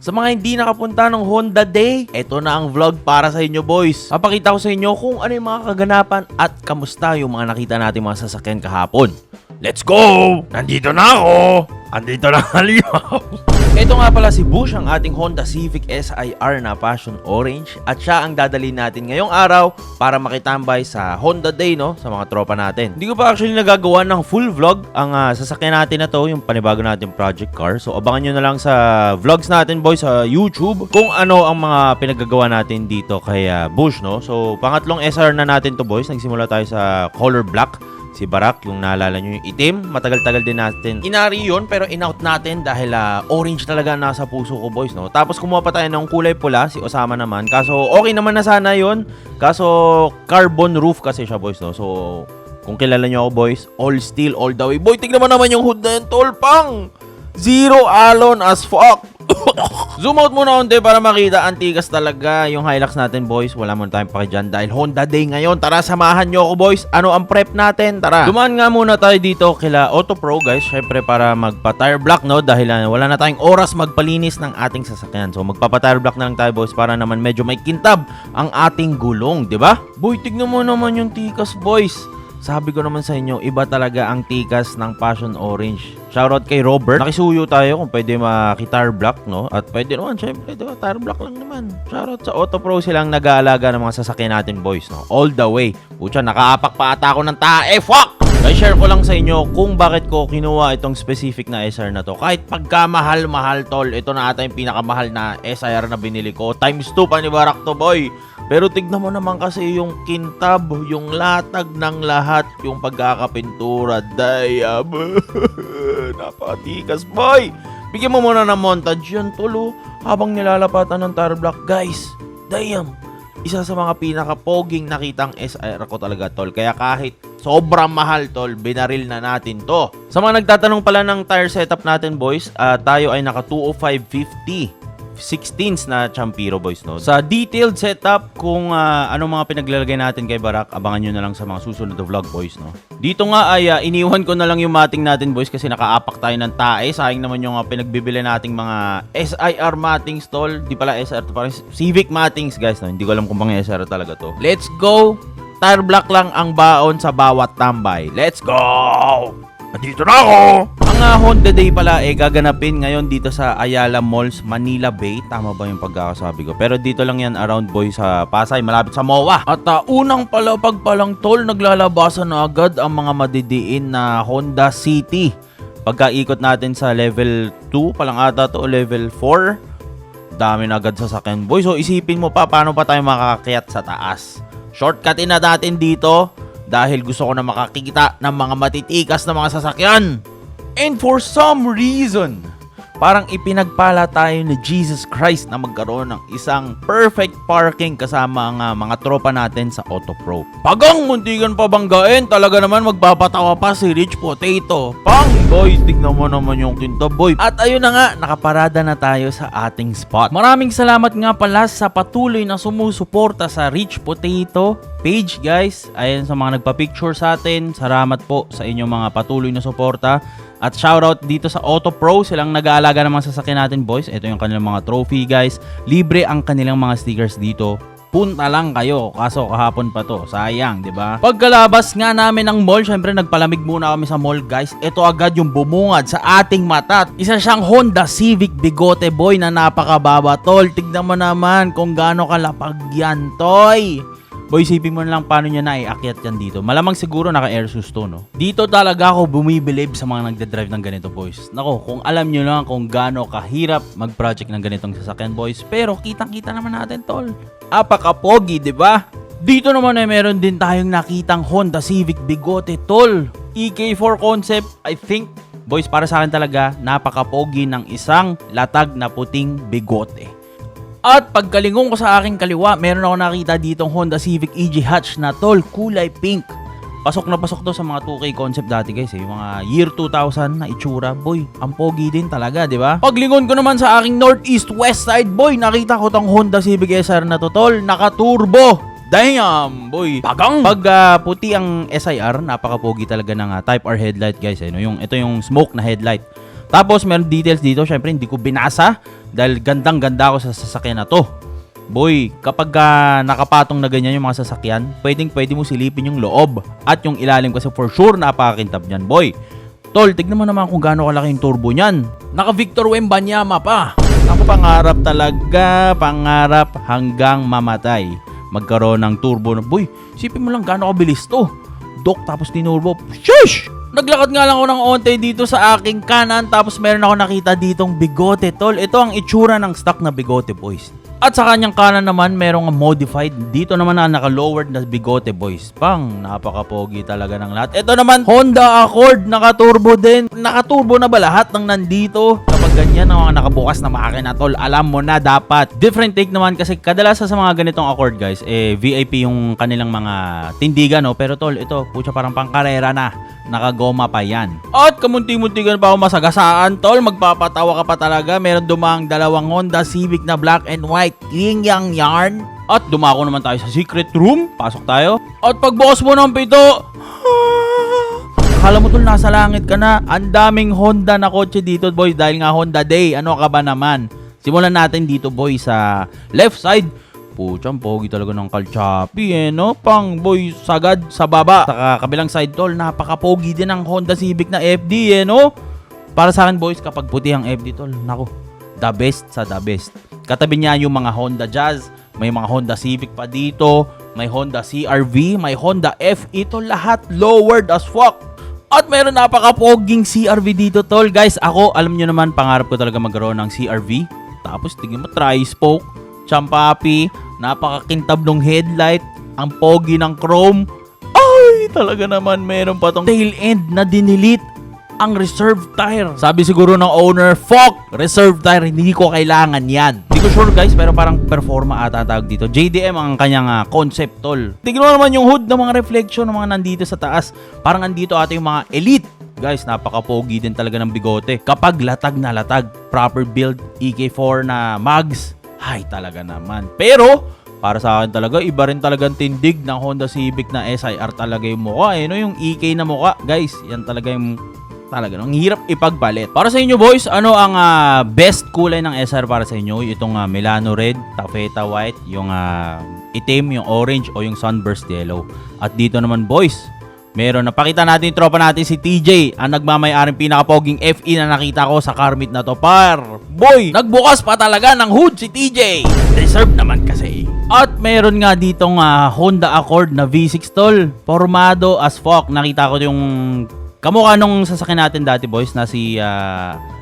Sa mga hindi nakapunta ng Honda Day, eto na ang vlog para sa inyo boys. Papakita ko sa inyo kung ano yung mga kaganapan at kamusta yung mga nakita natin mga sasakyan kahapon. Let's go! Nandito na ako! Andito na ang limaw! Ito nga pala si Bush, ang ating Honda Civic SIR na Passion Orange, at siya ang dadalhin natin ngayong araw para makitambay sa Honda Day, no, sa mga tropa natin. Hindi ko pa actually nagagawa ng full vlog ang sasakyan natin na to, yung panibago natin project car. So abangan nyo na lang sa vlogs natin boys sa YouTube kung ano ang mga pinagagawa natin dito kay Bush, no. So pangatlong SR na natin to boys. Nagsimula tayo sa color black. Si Barak, yung naalala nyo yung itim, matagal-tagal din natin inari yun, pero in-out natin dahil orange talaga nasa puso ko boys, no? Tapos kumuha pa tayo ng kulay pula, si Osama naman, kaso okay naman na sana yun, kaso carbon roof kasi siya boys, no? So kung kilala nyo ako boys, all steel all the way. Boy, tignan mo naman yung hood na yan, tol, pang zero alon as fuck. Zoom out muna onte para makita. Antigas talaga yung Hilux natin boys. Wala muna tayong paki dyan dahil Honda Day ngayon. Tara, samahan nyo ako boys. Ano ang prep natin? Tara, dumaan nga muna tayo dito kila Auto Pro guys. Syempre para magpa-tire block, no? Dahil wala na tayong oras magpalinis ng ating sasakyan. So magpapa-tire block na lang tayo boys para naman medyo may kintab ang ating gulong, di ba? Boy, tignan mo naman yung tikas boys. Sabi ko naman sa inyo, iba talaga ang tikas ng Passion Orange. Shoutout kay Robert. Nakisuyo tayo kung pwede maki-tire block, no? At pwede naman, syempre, diba, tire block lang naman. Shoutout sa Auto Pro, silang nag-aalaga ng mga sasakyan natin, boys, no? All the way. Pucha, nakaapak pa ata ako ng tae. Fuck! I-share ko lang sa inyo kung bakit ko kinuha itong specific na SR na to. Kahit pagkamahal-mahal, tol, ito na ata yung pinakamahal na SIR na binili ko. Times 2 pa ni Barak to, boy. Pero tignan mo naman kasi yung kintab, yung latag ng lahat, yung pagkakapintura, dayab. Napakatikas, boy. Bigyan mo muna ng montage yan, tolo. Habang nilalapatan ng tire block, guys. Damn. Isa sa mga pinaka-poging nakitang SIR ko talaga, tol. Kaya kahit sobrang mahal, tol, binaril na natin to. Sa mga nagtatanong pala ng tire setup natin, boys, tayo ay naka 205/50. 16s na Champiro boys, no? Sa detailed setup kung anong mga pinaglalagay natin kay Barak, abangan nyo na lang sa mga susunod na vlog boys, no? Dito nga ay iniwan ko na lang yung mating natin boys kasi nakaapak tayo ng tae. Sayang naman yung pinagbibili nating mga SIR matings, tol. Di pala SR to, parang Civic matings guys, no? Hindi ko alam kung bang SR talaga to. Let's go! Tire block lang ang baon sa bawat tambay. Let's go! Dito na ako! Ang Honda Day pala gaganapin ngayon dito sa Ayala Malls, Manila Bay. Tama ba yung pagkakasabi ko? Pero dito lang yan around boy sa Pasay, malapit sa MOA. At unang palapag palang tol, naglalabasan na agad ang mga madidiin na Honda City. Pagkaikot natin sa level 2, palang ata to, level 4. Dami na agad sasakyan boy. So isipin mo pa, paano pa tayo makakakyat sa taas? Shortcutin na natin dito. Dahil gusto ko na makakita ng mga matitikas na mga sasakyan. And for some reason, parang ipinagpala tayo ni Jesus Christ na magkaroon ng isang perfect parking kasama ang mga tropa natin sa Auto Pro. Pagang muntikan pa banggain, talaga naman magpapatawa pa si Rich Potato. Pang boys, tignan mo naman yung kinto boy. At ayun na nga, nakaparada na tayo sa ating spot. Maraming salamat nga pala sa patuloy na sumusuporta sa Rich Potato page guys. Ayan sa mga nagpa-picture sa atin. Salamat po sa inyong mga patuloy na suporta. At shoutout dito sa Auto Pro, silang nag-aalaga ng mga sasakyan natin boys. Ito yung kanilang mga trophy guys. Libre ang kanilang mga stickers dito. Punta lang kayo, kaso kahapon pa to. Sayang, di ba? Pagkalabas nga namin ng mall, syempre nagpalamig muna kami sa mall guys. Ito agad yung bumungad sa ating mata. Isa siyang Honda Civic Bigote boy na napakababa tol. Tignan mo naman kung gaano kalapag yan, toy. Boy, isipin mo na lang paano niya naiakyat yan dito. Malamang siguro naka-air shoes to, no? Dito talaga ako bumibilib sa mga nagdadrive ng ganito, boys. Nako, kung alam nyo lang kung gaano kahirap mag-project ng ganitong sasakyan, boys. Pero kitang-kita naman natin, tol. Apaka-pogi, di ba? Dito naman ay meron din tayong nakitang Honda Civic Bigote, tol. EK4 concept, I think. Boys, para sa akin talaga, napaka-pogi ng isang latag na puting bigote. At pagkalingon ko sa aking kaliwa, meron ako nakita ditong Honda Civic EG Hatch na tol, kulay pink. Pasok na pasok to sa mga 2K concept dati guys, yung mga year 2000 na itsura, boy. Ang pogi din talaga, di ba? Paglingon ko naman sa aking northeast west side, boy, nakita ko tong Honda Civic SR na to, tol, naka-turbo. Damn, boy. Pagang. Pag puti ang SIR, napaka-pogi talaga ng Type R headlight guys, no? Ito yung smoke na headlight. Tapos meron details dito, syempre hindi ko binasa. dahil gandang-ganda ako sa sasakyan na to. Boy, kapag nakapatong na ganyan yung mga sasakyan, pwede mo silipin yung loob at yung ilalim kasi for sure napakakintab niyan, boy. Tol, tignan mo naman kung gaano kalaki yung turbo niyan. Naka Victor Wembanyama pa. Ako pangarap talaga, pangarap hanggang mamatay. Magkaroon ng turbo na, boy, sipin mo lang gaano kabilis to. Dok, tapos tinurbo. Shush! Naglakad nga lang ako ng onte dito sa aking kanan, tapos meron ako nakita ditong bigote, tol. Ito ang itsura ng stock na bigote, boys. At sa kanyang kanan naman, merong modified. Dito naman na naka-lowered na bigote, boys. Pang, napaka-pogi talaga ng lahat. Ito naman, Honda Accord, naka-turbo din. Naka-turbo na ba lahat ng nandito? Kapag ganyan ang mga nakabukas na makina, tol, alam mo na dapat. Different take naman kasi kadalasan sa mga ganitong Accord, guys, VIP yung kanilang mga tindigan, no? Pero tol, ito, pucha, parang pangkarera na. Nakagoma pa yan. At kamunti-muntigan pa ako masagasaan, tol. Magpapatawa ka pa talaga. Meron dumang dalawang Honda Civic na black and white. King yang yarn. At dumako naman tayo sa secret room. Pasok tayo. At pagbukas mo ng pito, akala mo tol nasa langit ka na. Ang daming Honda na kotse dito, boys. Dahil nga Honda Day. Ano ka ba naman? Simulan natin dito, boys, sa left side. Puchang pogi talaga ng Calchapi, no? Pang boy sagad sa baba. Sa kabilang side, tol, napaka-pogi din ng Honda Civic na FD, no? Para sa akin, boys, kapag puti ang FD, tol, nako, the best sa the best. Katabi niya yung mga Honda Jazz, may mga Honda Civic pa dito, may Honda CR-V, may Honda FE, tol, lahat lowered as fuck. At meron napaka-poging CR-V dito, tol. Guys, ako, alam nyo naman, pangarap ko talaga magkaroon ng CR-V. Tapos, tingin mo, tri-spoke, champapi, napakakintab ng headlight, ang pogi ng chrome. Ay, talaga naman meron pa tong tail end na dinilit ang reserve tire. Sabi siguro ng owner, fuck, reserve tire, hindi ko kailangan yan. Hindi ko sure, guys, pero parang performa ata tawag dito. JDM ang kanyang concept, tol. Tignan mo naman yung hood ng mga reflection ng mga nandito sa taas. Parang nandito ata yung mga elite. Guys, napaka-pogi din talaga ng bigote. Kapag latag na latag, proper build, EK4 na mags, ay, talaga naman. Pero, para sa akin talaga, iba rin talagang tindig ng Honda Civic na SIR talaga yung mukha. No? Yung EK na mukha, guys, yan talaga yung ang hirap ipagpalit. Para sa inyo, boys, ano ang best kulay ng SIR para sa inyo? Itong Milano Red, Taffeta White, yung itim, yung orange, o yung Sunburst Yellow. At dito naman, boys, meron, napakita natin yung tropa natin si TJ, ang nagmamay-aring pinakapoging FE na nakita ko sa car meet na to, par. Boy, nagbukas pa talaga ng hood si TJ. Reserve naman kasi. At meron nga ditong Honda Accord na V6, tol. Formado as fuck. Nakita ko yung kamukha nung sasakyan natin dati, boys, na si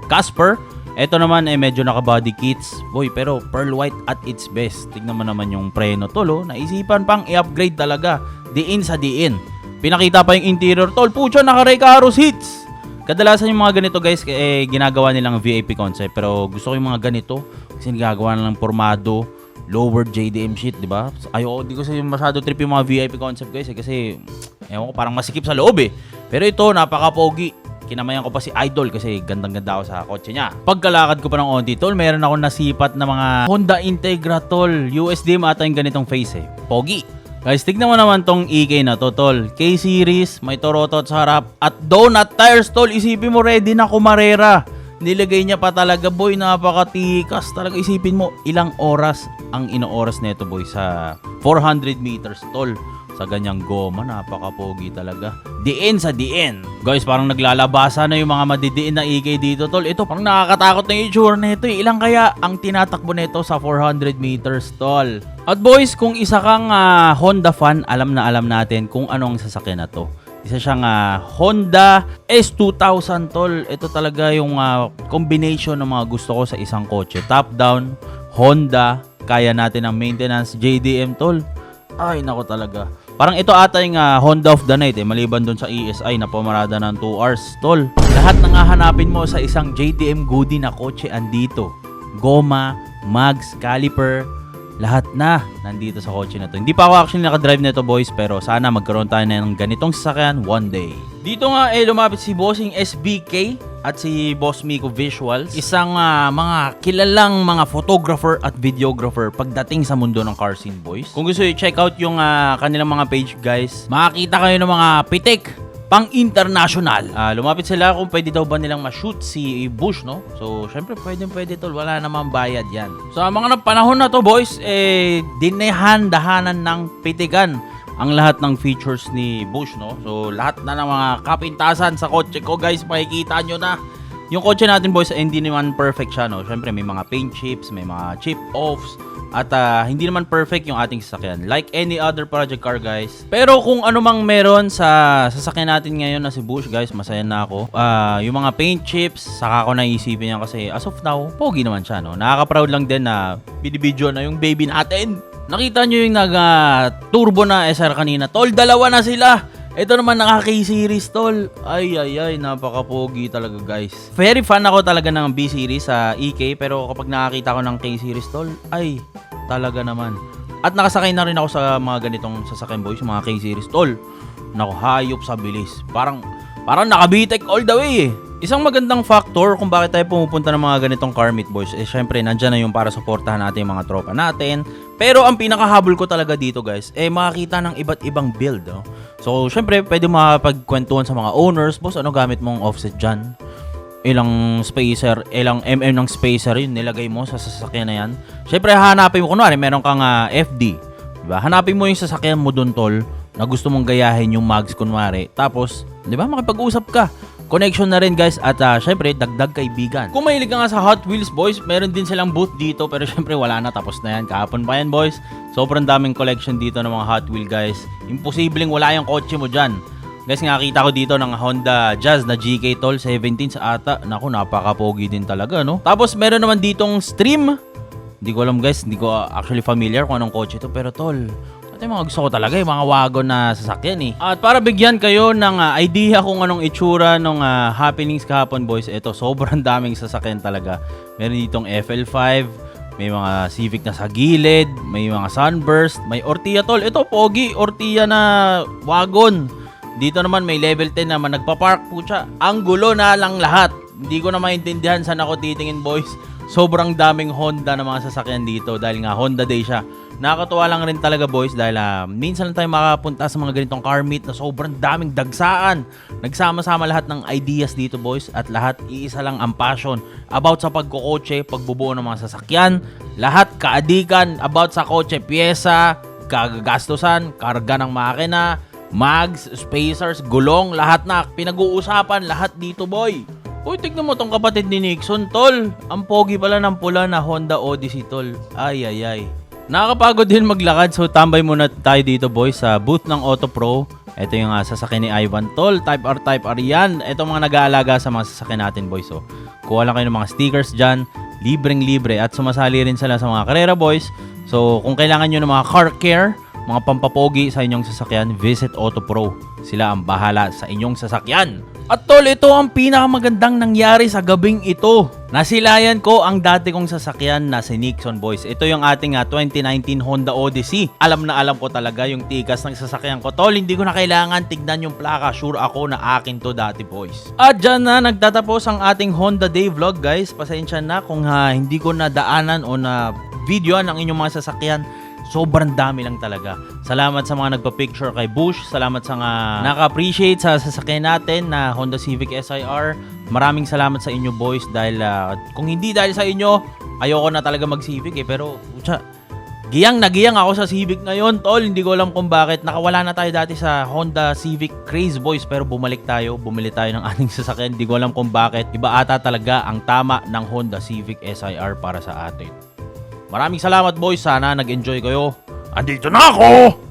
Casper. Ito naman medyo naka-body kits. Boy, pero pearl white at its best. Tignan mo naman yung preno, tol. Naisipan pang i-upgrade talaga. Diin sa diin. Pinakita pa yung interior, tol. Pucha, naka-Recaro seats. Kadalasan yung mga ganito, guys, ginagawa nilang VIP concept. Pero gusto ko yung mga ganito kasi nagagawa nilang formado, lower JDM shit, di ba? Ayoko, di ko sa masyado trip yung mga VIP concept, guys, kasi ewan ko, parang masikip sa loob, eh. Pero ito, napaka-pogi. Kinamayan ko pa si Idol kasi gandang-ganda ako sa kotse niya. Pagkalakad ko pa ng onti, tol, meron ako nasipat na mga Honda Integra, tol. USD ata yung ganitong face, eh. Pogi. Guys, tignan mo naman tong EK na to, tol. K-Series, may Torotot sa harap, at donut tires, tol. Isipin mo, ready na kumarera. Nilagay niya pa talaga, boy, napakatikas. Talaga isipin mo, ilang oras ang inooras nito, boy, sa 400 meters, tol. Sa ganyang goma, napaka-pogi talaga. Diin sa diin. Guys, parang naglalabasa na yung mga madidiin na EK dito, tol. Ito, parang nakakatakot na yung itsura nito. Ilang kaya ang tinatakbo nito sa 400 meters, tol? At boys, kung isa kang Honda fan, alam na alam natin kung ano ang sasakyan na to. Isa siyang Honda S2000, tol. Ito talaga yung combination ng mga gusto ko sa isang kotse. Top down, Honda, kaya natin ang maintenance, JDM, tol. Ay, nako talaga. Parang ito ata yung Honda of the night, maliban dun sa ESI na pumarada ng 2 hours, tol. Lahat ng hahanapin mo sa isang JDM goodie na kotse andito. Goma, mags, caliper, lahat na nandito sa kotse na to. Hindi pa ako actually nakadrive nito, boys, pero sana magkaroon tayo na ng ganitong sasakyan one day. Dito nga lumapit si Bossing SBK at si Boss Miko Visuals, isang mga kilalang mga photographer at videographer pagdating sa mundo ng car scene, boys. Kung gusto i-check out yung kanilang mga page, guys, makakita kayo ng mga pitik, pang-international. Lumapit sila kung pwede daw ba nilang ma-shoot si Bush, no? So, syempre, pwede tol. Wala namang bayad yan. Sa mga panahon na to, boys, dahanan ng pitigan ang lahat ng features ni Bush, no? So, lahat na ng mga kapintasan sa kotse ko, guys, makikita nyo na. Yung kotse natin, boys, hindi naman perfect siya, no? Syempre, may mga paint chips, may mga chip offs, at hindi naman perfect yung ating sasakyan. Like any other project car, guys. Pero kung ano mang meron sa sasakyan natin ngayon na si Bush, guys, masaya na ako. Yung mga paint chips, saka ko naisipin yan kasi as of now, pogi naman siya, no? Nakaka-proud lang din na binibidyo na yung baby natin. Nakita nyo yung turbo na SR kanina. Tol, dalawa na sila. Ito naman naka-K-Series, tol. Ay, napaka-pogi talaga, guys. Very fan ako talaga ng B-Series sa EK, pero kapag nakakita ko ng K-Series, tol, ay, talaga naman. At nakasakay na rin ako sa mga ganitong sasakyan, boys, mga K-Series, tol. Naku, hayop sa bilis. Parang nakabitek all the way, eh. Isang magandang factor kung bakit tayo pumupunta ng mga ganitong car meet, boys, syempre, nandyan na yung para supportahan natin yung mga tropa natin. Pero ang pinakahabol ko talaga dito, guys, makakita ng iba't ibang build, no? So, syempre, pwede makapagkwentuhan sa mga owners, boss, ano gamit mong offset dyan? Ilang spacer, ilang ng spacer yun nilagay mo sa sasakyan na yan. Syempre, hanapin mo, kunwari, meron kang FD. Diba? Hanapin mo yung sasakyan mo dun, tol, na gusto mong gayahin yung mags, kunwari. Tapos, di ba, makipag-usap ka. Connection na rin, guys, at syempre dagdag kaibigan. Kung mahilig ka nga sa Hot Wheels, boys, meron din silang booth dito, pero syempre wala na, tapos na yan, kahapon pa yan, boys. Sobrang daming collection dito ng mga Hot Wheel, guys. Imposibleng wala yung kotse mo dyan. Guys, nakita ko dito ng Honda Jazz na GK, tol, 17 sa ata. Naku, napaka-pogi din talaga, no? Tapos meron naman ditong Stream. Hindi ko alam, guys, hindi ko actually familiar kung anong kotse to, pero tol, ito yung mga gusto ko talaga, yung mga wagon na sasakyan, eh. At para bigyan kayo ng idea kung anong itsura ng happenings kahapon, boys, ito, sobrang daming sasakyan talaga. Meron ditong FL5, may mga Civic na sa gilid, may mga Sunburst, may Ortia, tol. Ito, pogi, Ortia na wagon. Dito naman may level 10 naman nagpa-park po siya. Ang gulo na lang lahat. Hindi ko na maintindihan saan ako titingin, boys. Sobrang daming Honda na mga sasakyan dito dahil nga Honda Day siya. Nakakatuwa lang rin talaga, boys, dahil minsan lang tayo makapunta sa mga ganitong car meet na sobrang daming dagsaan. Nagsama-sama lahat ng ideas dito, boys, at lahat iisa lang ang passion about sa pagkukotse, pagbubuo ng mga sasakyan, lahat kaadikan about sa kotse, pyesa, kagagastusan, karga ng makina, mags, spacers, gulong, lahat na pinag-uusapan, lahat dito, boy. Uy, tignan mo tong kapatid ni Nixon, tol. Ang pogi pala ng pula na Honda Odyssey, tol. Ay. Nakakapagod din maglakad, so tambay muna tayo dito, boys, sa booth ng Auto Pro. Ito yung sasakyan ni Ivan, tol. Type R yan. Ito mga nag-aalaga sa mga sasakyan natin, boys. So, kuha lang kayo ng mga stickers dyan. Libreng-libre. At sumasali rin sila sa mga karera, boys. So, kung kailangan nyo ng mga car care, mga pampapogi sa inyong sasakyan, visit Auto Pro. Sila ang bahala sa inyong sasakyan. At tol, ito ang pinakamagandang nangyari sa gabing ito. Nasilayan ko ang dati kong sasakyan na si Nixon, boys. Ito yung ating 2019 Honda Odyssey. Alam na alam ko talaga yung tikas ng sasakyan ko. Tol, hindi ko na kailangan tignan yung plaka. Sure ako na akin to dati, boys. At dyan na nagtatapos ang ating Honda Day vlog, guys. Pasensya na kung hindi ko nadaanan o na videoan ang inyong mga sasakyan. Sobrang dami lang talaga. Salamat sa mga nagpa-picture kay Bush. Salamat sa mga naka-appreciate sa sasakyan natin na Honda Civic SIR. Maraming salamat sa inyo, boys, dahil kung hindi dahil sa inyo, ayoko na talaga mag-Civic, eh. Pero, giyang ako sa Civic ngayon, tol. Hindi ko alam kung bakit. Nakawala na tayo dati sa Honda Civic craze, boys. Pero bumili tayo ng ating sasakyan. Hindi ko alam kung bakit. Iba ata talaga ang tama ng Honda Civic SIR para sa atin. Maraming salamat, boys. Sana nag-enjoy kayo. Andito na ako!